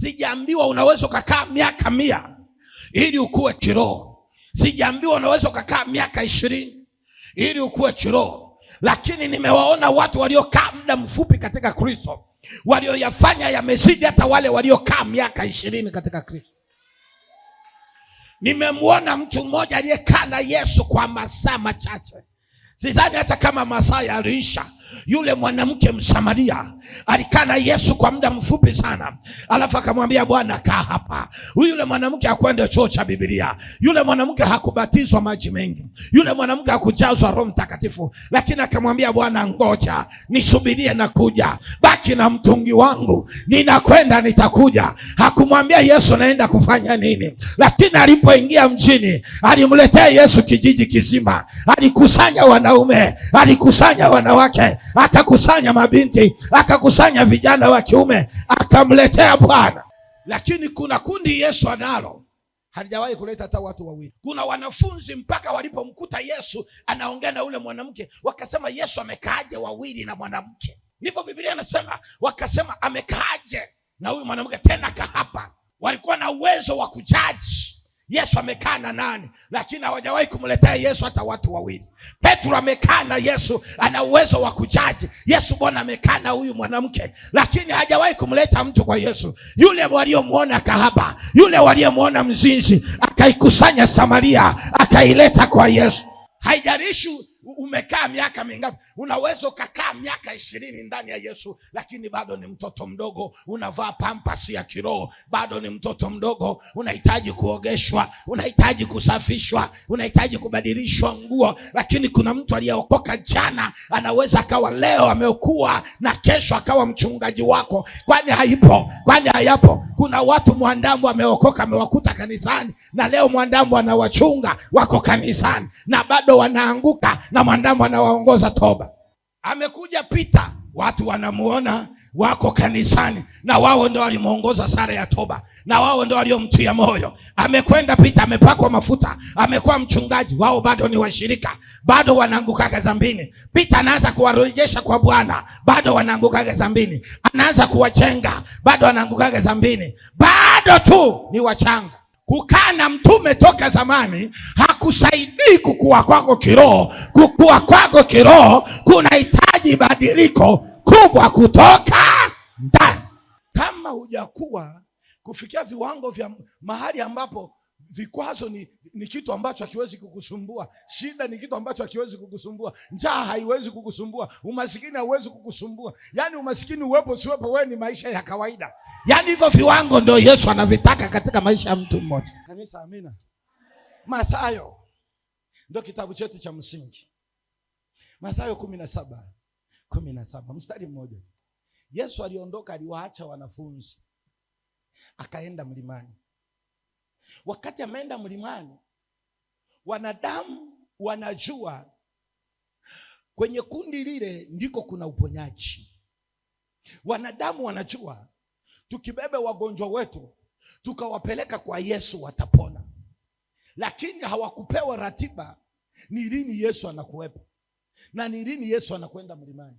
Sijaambiwa unaweza ukakaa miaka 100 ili ukue kiroho. Sijaambiwa unaweza ukakaa miaka 20 ili ukue kiroho. Lakini nimewaona watu waliokaa muda mfupi katika Kristo, walioyafanya yamezidi hata wale waliokaa miaka 20 katika Kristo. Nimemwona mtu mmoja aliyekaa na Yesu kwa masaa machache. Sidhani hata kama masaa yaliisha. Yule mwanamke Msamaria alikaa na Yesu kwa muda mfupi sana, alafu akamwambia, Bwana, kaa hapa. Yule mwanamke hakwenda chuo cha Biblia. Yule mwanamke hakubatizwa maji mengi. Yule mwanamke hakujazwa Roho Mtakatifu, lakini akamwambia, Bwana, ngoja nisubirie na kuja, baki na mtungi wangu, ninakwenda nitakuja. Hakumwambia Yesu naenda kufanya nini, lakini alipoingia mjini alimletea Yesu kijiji kizima. Alikusanya wanaume, alikusanya wanawake, akakusanya mabinti, akakusanya vijana wa kiume, akamletea Bwana. Lakini kuna kundi Yesu analo halijawahi kuleta hata watu wawili. Kuna wanafunzi mpaka walipomkuta Yesu anaongea na ule mwanamke, wakasema, Yesu amekaaje wawili na mwanamke? Ndivyo Biblia inasema, wakasema amekaaje na huyu mwanamke tena kahapa. Walikuwa na uwezo wa kujaji Yesu amekaa na nani, lakini hawajawahi kumletea Yesu hata watu wawili. Petro amekaa na Yesu, ana uwezo wa kujaji Yesu, mbona amekaa na huyu mwanamke, lakini hajawahi kumleta mtu kwa Yesu. Yule waliomuona kahaba, yule waliomuona mzinzi, akaikusanya Samaria, akaileta kwa Yesu. Haijalishi umekaa miaka mingapi. Unaweza ukakaa miaka 20 ndani ya Yesu, lakini bado ni mtoto mdogo. Unavaa pampasi ya kiroho, bado ni mtoto mdogo. Unahitaji kuogeshwa, unahitaji kusafishwa, unahitaji kubadilishwa nguo. Lakini kuna mtu aliyeokoka jana, anaweza akawa leo ameokuwa na kesho akawa mchungaji wako. Kwani haipo? Kwani hayapo? Kuna watu Mwandamu ameokoka, amewakuta kanisani, na leo Mwandamu anawachunga, wako kanisani na bado wanaanguka, na Mwandamu anawaongoza toba. Amekuja Pita, watu wanamuona, wako kanisani, na wao ndio walimuongoza sare ya toba, na wao ndio waliomtia moyo. Amekwenda Pita, amepakwa mafuta, amekuwa mchungaji, wao bado ni washirika, bado wanaanguka dhambini. Pita anaanza kuwarejesha kwa Bwana, bado wanaanguka dhambini. Anaanza kuwachenga, bado wanaanguka dhambini. Bado tu ni wachanga. Kukaa na mtume toka zamani hakusaidii kukua kwako kiroho. Kukua kwako kiroho kunahitaji badiliko kubwa kutoka ndani. Kama hujakuwa kufikia viwango vya mahali ambapo vikwazo ni kitu ambacho hakiwezi kukusumbua, shida ni kitu ambacho hakiwezi kukusumbua, njaa haiwezi kukusumbua, umasikini hauwezi kukusumbua. Yani umasikini uwepo siwepo, wewe ni maisha ya kawaida. Yani hivyo viwango ndio Yesu anavitaka katika maisha ya mtu mmoja. Kanisa, amina. Mathayo ndio kitabu chetu cha msingi. Mathayo 17 mstari mmoja. Yesu aliondoka, aliwaacha wanafunzi, akaenda mlimani. Wakati ameenda mlimani, wanadamu wanajua kwenye kundi lile ndiko kuna uponyaji. Wanadamu wanajua tukibebe wagonjwa wetu tukawapeleka kwa Yesu watapona. Lakini hawakupewa ratiba ni lini Yesu anakuwepo na ni lini Yesu anakwenda mlimani.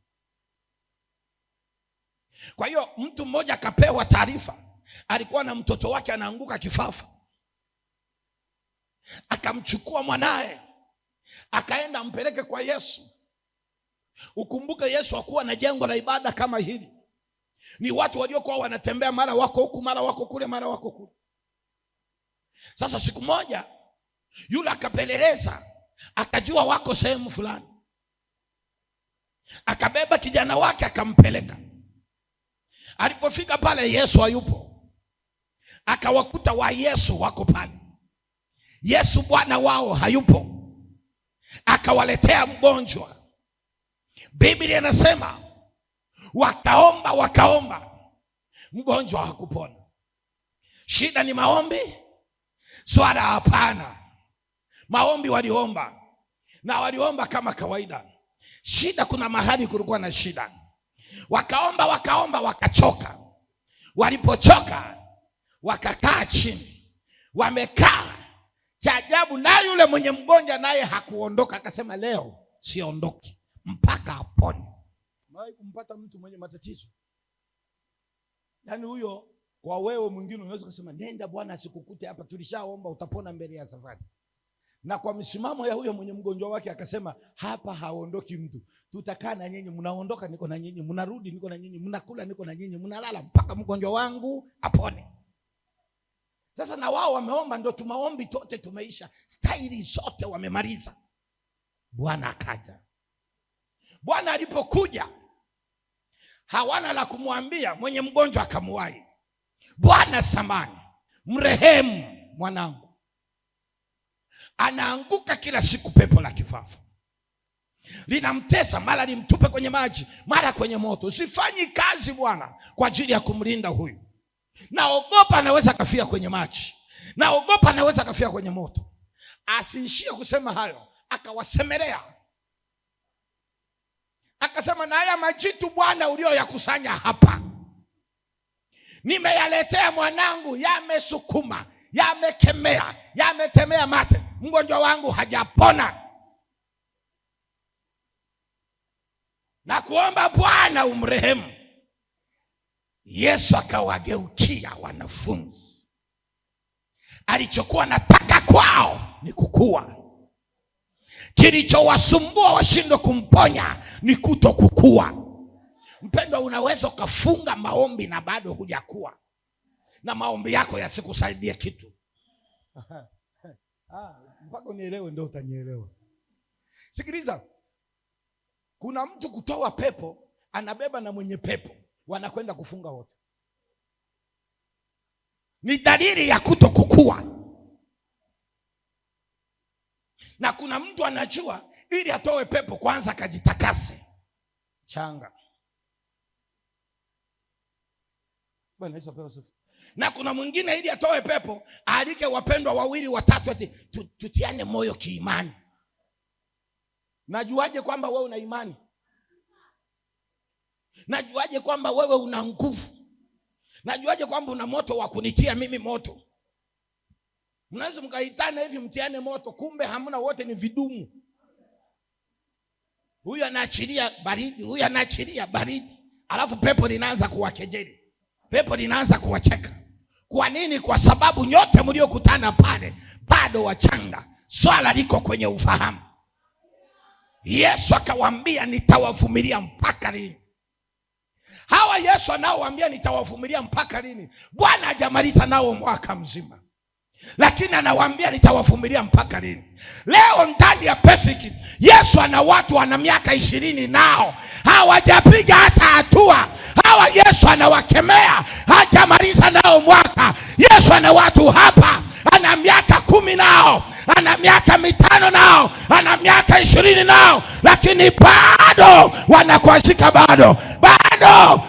Kwa hiyo mtu mmoja akapewa taarifa, alikuwa na mtoto wake anaanguka kifafa. Akamchukua mwanae, akaenda ampeleke kwa Yesu. Ukumbuke Yesu hakuwa na jengo la ibada kama hili. Ni watu waliokuwa wanatembea, mara wako huku, mara wako kule, mara wako kule. Sasa siku moja yule akapeleleza, akajua wako sehemu fulani. Akabeba kijana wake akampeleka. Alipofika pale Yesu hayupo. Akawakuta wa Yesu wako pale. Yesu Bwana wao hayupo. Akawaletea mgonjwa. Biblia inasema wakaomba, mgonjwa hakupona. Shida ni maombi? Swala hapana. Maombi waliomba, na waliomba kama kawaida. Shida, kuna mahali kulikuwa na shida. Wakaomba, wakachoka. Walipochoka wakakaa chini. Wamekaa, cha ajabu na yule mwenye mgonjwa naye hakuondoka. Akasema, leo siondoki mpaka apone. Umewahi kumpata mtu mwenye matatizo? Yaani Kwa wewe mwingine unaweza kusema nenda Bwana asikukute hapa, tulishaomba utapona mbele ya safari. Na kwa msimamo ya huyo mwenye mgonjwa wake akasema hapa haondoki mtu, tutakaa na nyinyi, mnaondoka niko na nyinyi, mnarudi niko na nyinyi, mnakula niko na nyinyi, mnalala mpaka mgonjwa wangu apone. Sasa na wao wameomba, ndio tumaombi tote tumeisha, staili zote wamemaliza. Bwana akaja. Bwana alipokuja hawana la kumwambia, mwenye mgonjwa akamuwahi, Bwana samani, mrehemu mwanangu, anaanguka kila siku, pepo la kifafa linamtesa, mara limtupe kwenye maji, mara kwenye moto. Sifanyi kazi Bwana kwa ajili ya kumlinda huyu. Naogopa anaweza kafia kwenye maji, naogopa anaweza kafia kwenye moto. Asiishie kusema hayo, akawasemelea akasema, na haya majitu Bwana ulioyakusanya hapa, nimeyaletea mwanangu, yamesukuma, yamekemea, yametemea mate, mgonjwa wangu hajapona. Na kuomba Bwana umrehemu. Yesu akawageukia wanafunzi. Alichokuwa nataka kwao ni kukua. Kilichowasumbua washindwe kumponya ni kuto kukua. Mpendwa, unaweza ukafunga maombi na bado hujakua, na maombi yako yasikusaidie kitu. Mpaka unielewe ndio utanielewa. Sikiliza, kuna mtu kutoa pepo anabeba na mwenye pepo, wanakwenda kufunga wote. Ni dalili ya kuto kukua. Na kuna mtu anajua ili atoe pepo kwanza kajitakase changa. Bwana Yesu apewe sifa. Na kuna mwingine ili atoe pepo alike wapendwa 2 3 ati tutiane moyo kiimani. Najuaje kwamba wewe una imani? Najuaje kwamba wewe una nguvu? Najuaje kwamba una moto wa kunitia mimi moto? Mnaweza mkaitana hivi mtiane moto, kumbe hamna, wote ni vidumu. Huyu anaachilia baridi, huyu anaachilia baridi, alafu pepo linaanza kuwakejeli, pepo linaanza kuwacheka. Kwa nini? Kwa sababu nyote mliokutana pale bado wachanga. Swala liko kwenye ufahamu. Yesu akawaambia nitawavumilia mpaka lini? Hawa Yesu anaowaambia nitawavumilia mpaka lini, Bwana hajamaliza nao mwaka mzima, lakini anawaambia nitawavumilia mpaka lini. Leo ndani ya Perfect Yesu ana watu wana miaka 20 nao hawajapiga hata hatua. Hawa Yesu anawakemea, hajamaliza nao mwaka. Yesu ana watu hapa ana miaka 10 nao, ana miaka 5 nao, ana miaka 20 nao, lakini bado wanakwazika, bado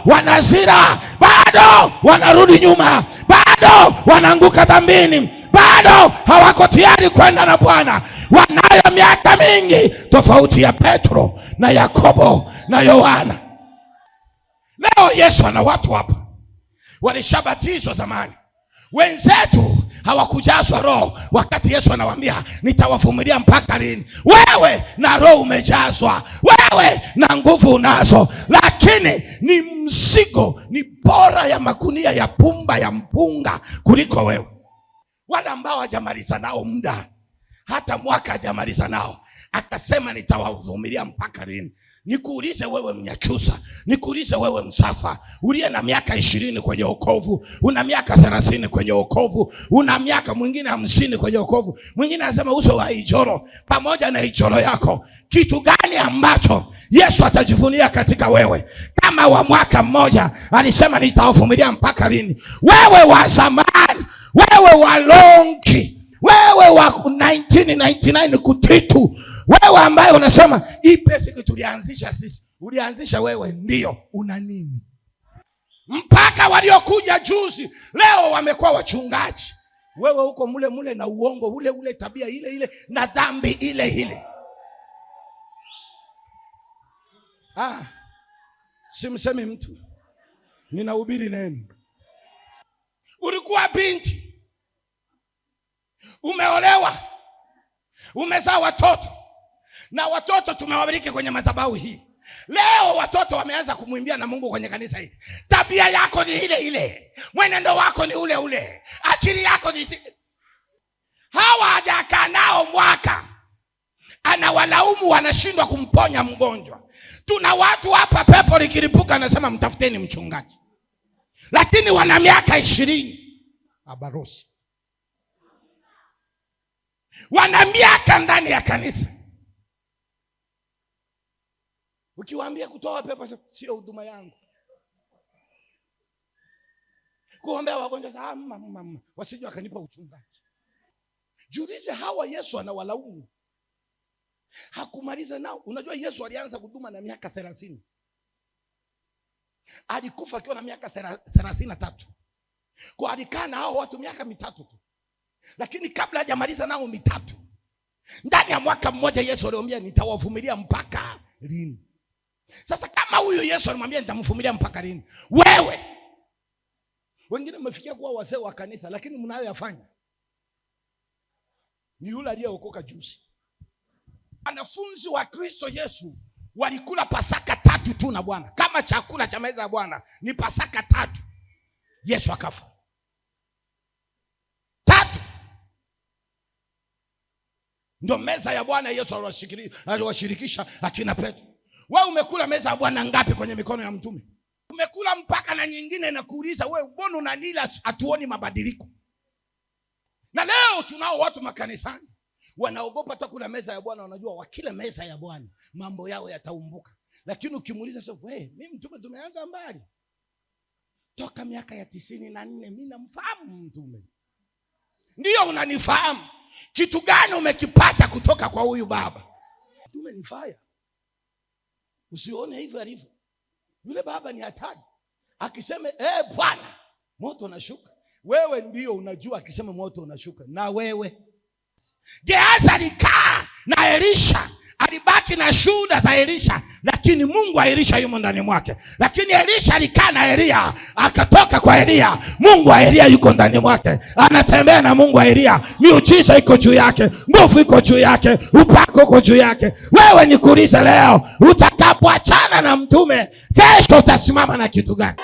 wanazira, bado wanarudi nyuma, bado wanaanguka dhambini, bado hawako tayari kwenda na Bwana. Wanayo miaka mingi, tofauti ya Petro na Yakobo na Yohana. Leo Yesu ana watu hapa walishabatizwa zamani. Wenzetu hawakujazwa Roho wakati Yesu anawaambia nitawavumilia mpaka lini. Wewe na Roho umejazwa, wewe na nguvu unazo, lakini ni mzigo, ni bora ya magunia ya pumba ya mpunga kuliko wewe. Wale ambao hajamaliza nao muda, hata mwaka hajamaliza nao, akasema nitawavumilia mpaka lini. Nikuulize wewe Mnyakyusa, nikuulize wewe Msafa, uliye na miaka 20 kwenye wokovu, una miaka 30 kwenye wokovu, una miaka mwingine 50 kwenye wokovu, mwingine anasema uso wa Ijoro, pamoja na Ijoro yako, kitu gani ambacho Yesu atajivunia katika wewe? Kama wa mwaka mmoja alisema nitawavumilia mpaka lini, wewe wa zamani, wewe wa longi, wewe wa 1999 kutitu, wewe ambaye unasema hii Perfect tulianzisha sisi, ulianzisha wewe, ndio una nini? Mpaka waliokuja juzi leo wamekuwa wachungaji, wewe uko mule na uongo ule, tabia ile na dhambi ile. Simsemi mtu, ninahubiri neno. Ulikuwa binti, umeolewa, umezaa watoto, na watoto tumewabariki kwenye madhabahu hii. Leo watoto wameanza kumwimbia na Mungu kwenye kanisa hili. Tabia yako ni ile ile, mwenendo wako ni ule ule, akili yako ni hawa hajakaa nao mwaka, anawalaumu wanashindwa kumponya mgonjwa. Tuna watu hapa pepo likilipuka anasema mtafuteni mchungaji, lakini wana miaka 20 abarosi, wana miaka ndani ya kanisa. Ukiwaambia kutoa pepo sio huduma yangu, kuombea wagonjwa wasije wakanipa uchungaji. Jiulize, hawa Yesu anawalaumu, hakumaliza nao. Unajua Yesu alianza huduma na miaka 30. Alikufa akiwa na miaka 33. Kwa alikaa na hao watu miaka 3 tu. Lakini kabla hajamaliza nao 3, ndani ya mwaka mmoja Yesu aliwaambia nitawavumilia mpaka lini? Sasa kama huyu Yesu alimwambia nitamvumilia mpaka lini, wewe wengine mmefikia kuwa wazee wa kanisa, lakini mnayoyafanya ni yule aliyeokoka juzi. Wanafunzi wa Kristo Yesu walikula Pasaka 3 tu na Bwana. Kama chakula cha meza ya Bwana ni Pasaka 3, Yesu akafa 3. Ndio meza ya Bwana Yesu aliwashirikisha akina Petro. Wewe umekula meza ya Bwana ngapi kwenye mikono ya mtume? Umekula mpaka na nyingine na kuuliza wewe mbona unanila hatuoni mabadiliko? Na leo tunao watu makanisani wanaogopa hata kula meza ya Bwana, wanajua wakila meza ya Bwana mambo yao yataumbuka. Lakini ukimuuliza sasa, wewe mimi mtume tumeanza mbali. Toka miaka ya 94 mimi namfahamu mtume. Ndio unanifahamu. Kitu gani umekipata kutoka kwa huyu baba? Mtume ni fire. Usione hivyo alivyo. Yule baba ni hatari. Akisema Bwana moto unashuka, wewe ndio unajua akisema moto unashuka. Na wewe Gehazi alikaa na Elisha, alibaki na shuhuda za Elisha, lakini Mungu wa Elisha yumo ndani mwake. Lakini Elisha alikaa na Elia, akatoka kwa Elia, Mungu wa Elia yuko ndani mwake, anatembea na Mungu wa Elia. Miujiza iko juu yake, nguvu iko juu yake, upako uko juu yake. Wewe nikuulize leo, utakapoachana na mtume, kesho utasimama na kitu gani?